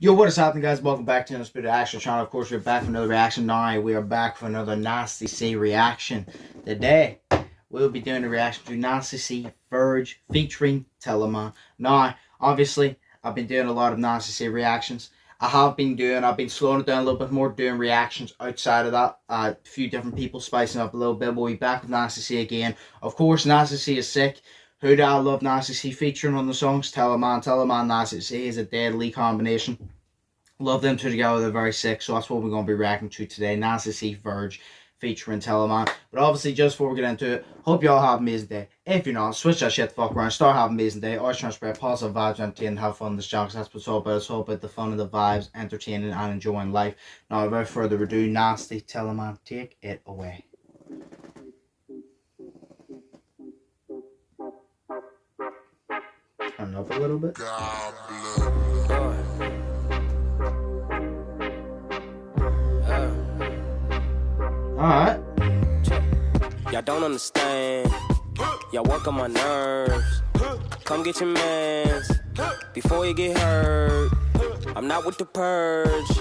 Yo, what is happening, guys? Welcome back to the Undisputed Action channel. Of course, we're back for another reaction. Now, we are back for another Nasty C reaction. Today, we'll be doing a reaction to Nasty C Verge featuring Tellaman. Now, obviously, I've been doing a lot of Nasty C reactions. I've been slowing it down a little bit more, doing reactions outside of that. A few different people spicing up a little bit. We'll be back with Nasty C again. Of course, Nasty C is sick. Who do I love Nasty C featuring on the songs? Tellaman. Tellaman, Nasty C is a deadly combination. Love them two together, they're very sick, so that's what we're going to be reacting to today. Nasty C Verge featuring Tellaman. But obviously, just before we get into it, hope you all have an amazing day. If you're not, switch that shit the fuck around, start having an amazing day. Always trying to spread positive vibes, entertain, and have fun in this channel, because that's what it's all about. It's all about the fun of the vibes, entertaining, and enjoying life. Now, without further ado, Nasty Tellaman, take it away. Turn it up a little bit. Alright. Y'all don't understand. Y'all work on my nerves. Come get your mans before you get hurt. I'm not with the purge,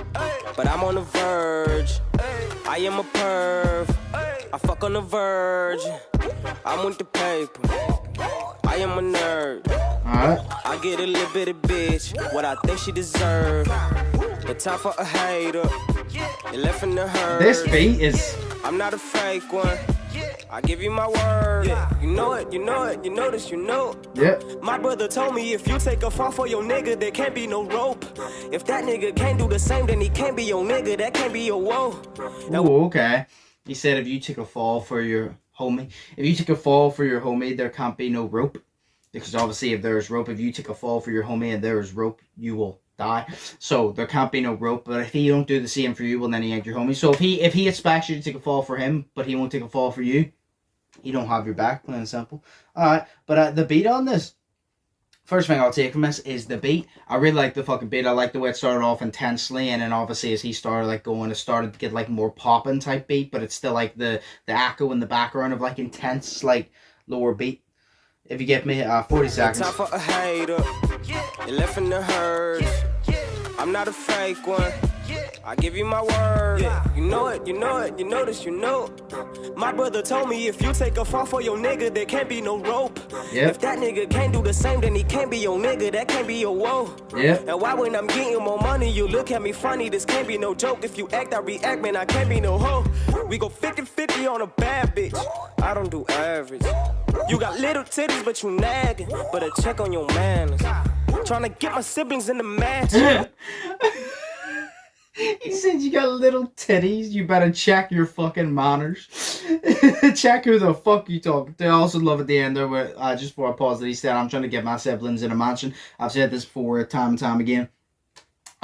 but I'm on the verge. I am a perv. I fuck on the verge. I'm with the paper. I am a nerd. Alright. I get a little bit of bitch what I think she deserve. The time for a hater. You left in the hurt. This beat is... I'm not a fake one. I give you my word. You know it, you know it, you know this, you know. Yep. My brother told me if you take a fall for your nigga, there can't be no rope. If that nigga can't do the same, then he can't be your nigga. That can't be your woe. Ooh, okay. He said if you take a fall for your homie, there can't be no rope. Because obviously if there's rope, if you take a fall for your homie and there is rope, you will die. So there can't be no rope. But if he don't do the same for you, well then he ain't your homie. So if he expects you to take a fall for him, but he won't take a fall for you, he don't have your back, plain and simple. Alright, but the beat on this, first thing I'll take from this is the beat. I really like the fucking beat. I like the way it started off intensely, and then obviously as he started like going, it started to get like more poppin' type beat, but it's still like the echo in the background of like intense like lower beat. If you get me, 40 seconds. Time for a hater. You left in the hurt. I'm not a fake one. I give you my word. You know it, you know it, you know this, you know. My brother told me if you take a fall for your nigga, there can't be no rope. If that nigga can't do the same, then he can't be your nigga. That can't be your woe. And why when I'm getting more money, you look at me funny? This can't be no joke. If you act, I react, man, I can't be no hoe. We go 50-50 on a bad bitch. I don't do average. You got little titties, but you nagging. Better check on your manners. Trying to get my siblings in the match. He said you got little titties, you better check your fucking manners. Check who the fuck you talking to. I also love at the end there where, just before I pause it, he said, I'm trying to get my siblings in a mansion. I've said this before time and time again.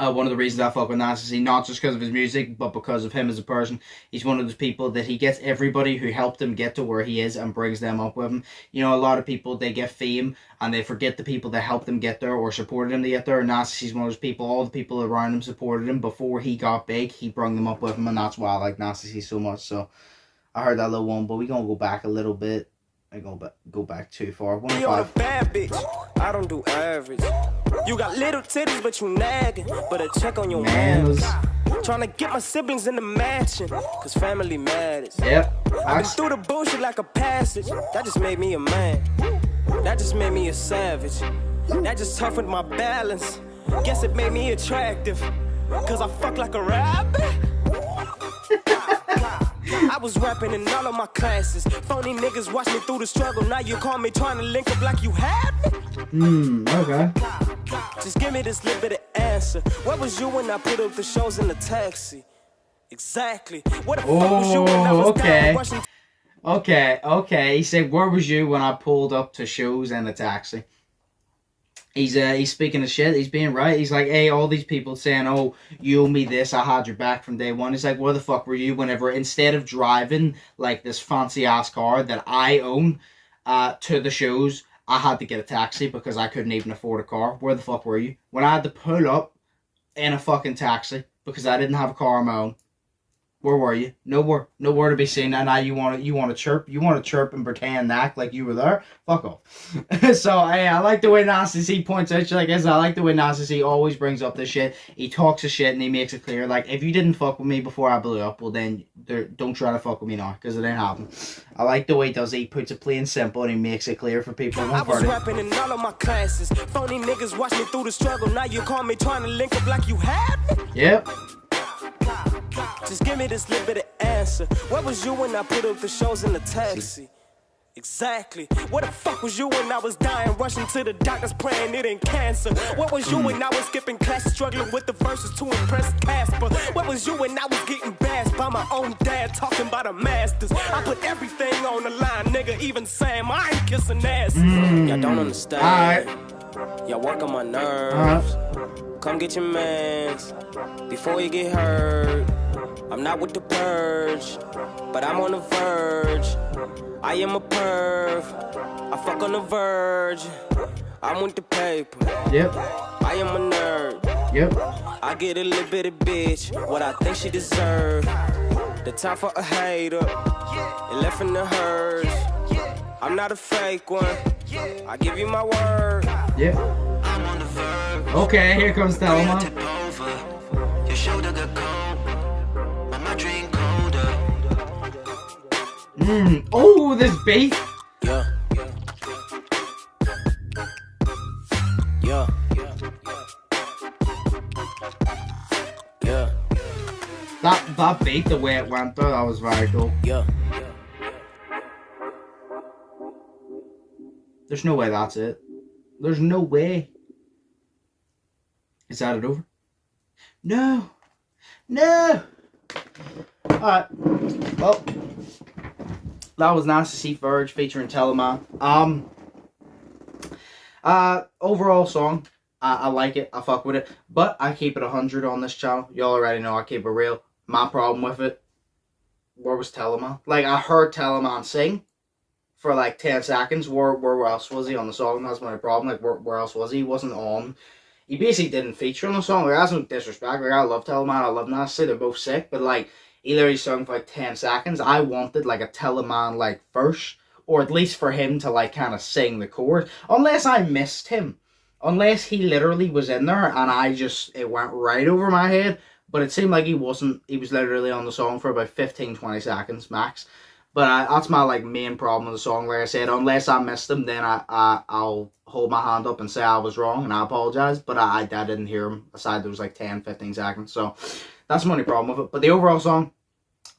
One of the reasons I fuck with Nasty C, not just because of his music, but because of him as a person. He's one of those people that he gets everybody who helped him get to where he is and brings them up with him. You know, a lot of people, they get fame and they forget the people that helped them get there or supported him to get there. And Nasty C's one of those people, all the people around him supported him before he got big. He brought them up with him, and that's why I like Nasty C so much. So I heard that little one, but we're going to go back a little bit. I go back too far. 105. Bad bitch. I don't do average. You got little titties, but you nagging. Better check on your manners. Trying to get my siblings in the mansion, cause family matters. Yep. I've been through the bullshit like a passage. That just made me a man. That just made me a savage. That just toughened my balance. Guess it made me attractive, cause I fuck like a rabbit. I was rapping in all of my classes. Phony niggas watch me through the struggle. Now you call me trying to link up like you had me. Okay. Just give me this little bit of answer. Where was you when I put up the shows in the taxi? Exactly. Where the fuck was you when I was down watching? Okay. He said, where was you when I pulled up to shows in a taxi? He's speaking of shit. He's being right. He's like, hey, all these people saying, oh, you owe me this. I had your back from day one. He's like, where the fuck were you whenever, instead of driving like this fancy ass car that I own to the shows, I had to get a taxi because I couldn't even afford a car. Where the fuck were you when I had to pull up in a fucking taxi because I didn't have a car of my own? Where were you? Nowhere to be seen. And now you want to chirp and pretend and act like you were there. Fuck off. So I like the way Nasty C points out shit like this. I like the way Nasty C always brings up this shit. He talks his shit and he makes it clear. Like, if you didn't fuck with me before I blew up, well then don't try to fuck with me now, because it ain't happening. I like the way he does it. He puts it plain simple and he makes it clear for people. I was rapping in all of my classes. Phony niggas watch me through the struggle. Now you call me trying to link up like you had me. Yep. Just give me this little bit of answer. Where was you when I put up the shows in the taxi? Exactly. Where the fuck was you when I was dying, rushing to the doctors praying it ain't cancer? Where was you when I was skipping classes, struggling with the verses to impress Casper? Where was you when I was getting bashed by my own dad, talking about the masters? I put everything on the line, nigga, even Sam, I ain't kissing asses. Y'all don't understand. Y'all work on my nerves. Come get your mans before you get hurt. I'm not with the Verge, but I'm on the verge. I am a perv, I fuck on the verge. I'm with the paper. Yep. I am a nerd. Yep. I get a little bit of bitch what I think she deserve. The time for a hater, it left in the hers. I'm not a fake one, I give you my word. Yep. I'm on the verge. Okay, here comes Tellaman. Your shoulder got cold, but my dream colder. Oh, this beat. Yeah. Yeah. Yeah. That beat, the way it went though, that was very cool. Yeah. There's no way that's it. There's no way. Is that it over? No. No. Alright. Well, that was nice to see Verge featuring Tellaman. Overall song, I like it. I fuck with it. But I keep it 100 on this channel. Y'all already know I keep it real. My problem with it, where was Tellaman? Like, I heard Tellaman sing for like 10 seconds. Where else was he on the song? That's my problem. Like, where else was he? He wasn't on. He basically didn't feature on the song. Like, that's no disrespect. Like, I love Tellaman. I love Nasty. They're both sick. But like, he literally sung for like 10 seconds. I wanted like a Tellaman like verse, or at least for him to like kind of sing the chorus. Unless I missed him. Unless he literally was in there and it went right over my head. But it seemed like he wasn't. He was literally on the song for about 15-20 seconds max. But that's my like main problem with the song. Like I said, unless I missed him, then I'll hold my hand up and say I was wrong and I apologize. But I didn't hear him. Aside there was like 10-15 seconds. So that's my only problem with it. But the overall song,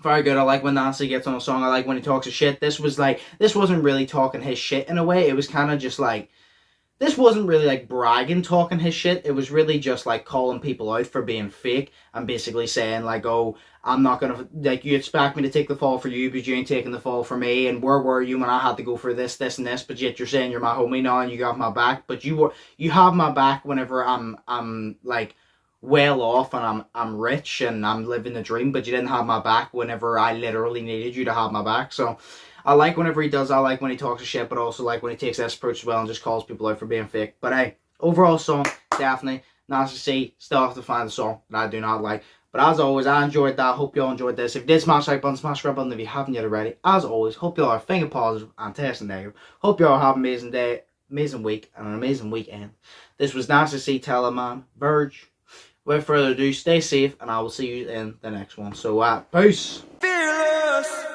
very good. I like when Nasty gets on a song. I like when he talks his shit. This wasn't really talking his shit in a way. It was kind of just like, this wasn't really like bragging, talking his shit. It was really just like calling people out for being fake and basically saying like, oh, I'm not going to, like, you expect me to take the fall for you, but you ain't taking the fall for me. And where were you when I had to go for this, and this, but yet you're saying you're my homie now and you got my back. But you have my back whenever I'm like well off and I'm rich and I'm living the dream, but you didn't have my back whenever I literally needed you to have my back. So I like whenever he does. I like when he talks shit, but also like when he takes this approach as well and just calls people out for being fake. But hey, overall song, definitely. Nice to see. Still have to find the song that I do not like. But as always, I enjoyed that. Hope you all enjoyed this. If you did, smash like button, smash red button if you haven't yet already. As always, hope you all are thinking positive and testing negative. Hope you all have an amazing day, amazing week, and an amazing weekend. This was Nice to see Tellaman, Verge. Without further ado, stay safe, and I will see you in the next one. So, peace. Fearless.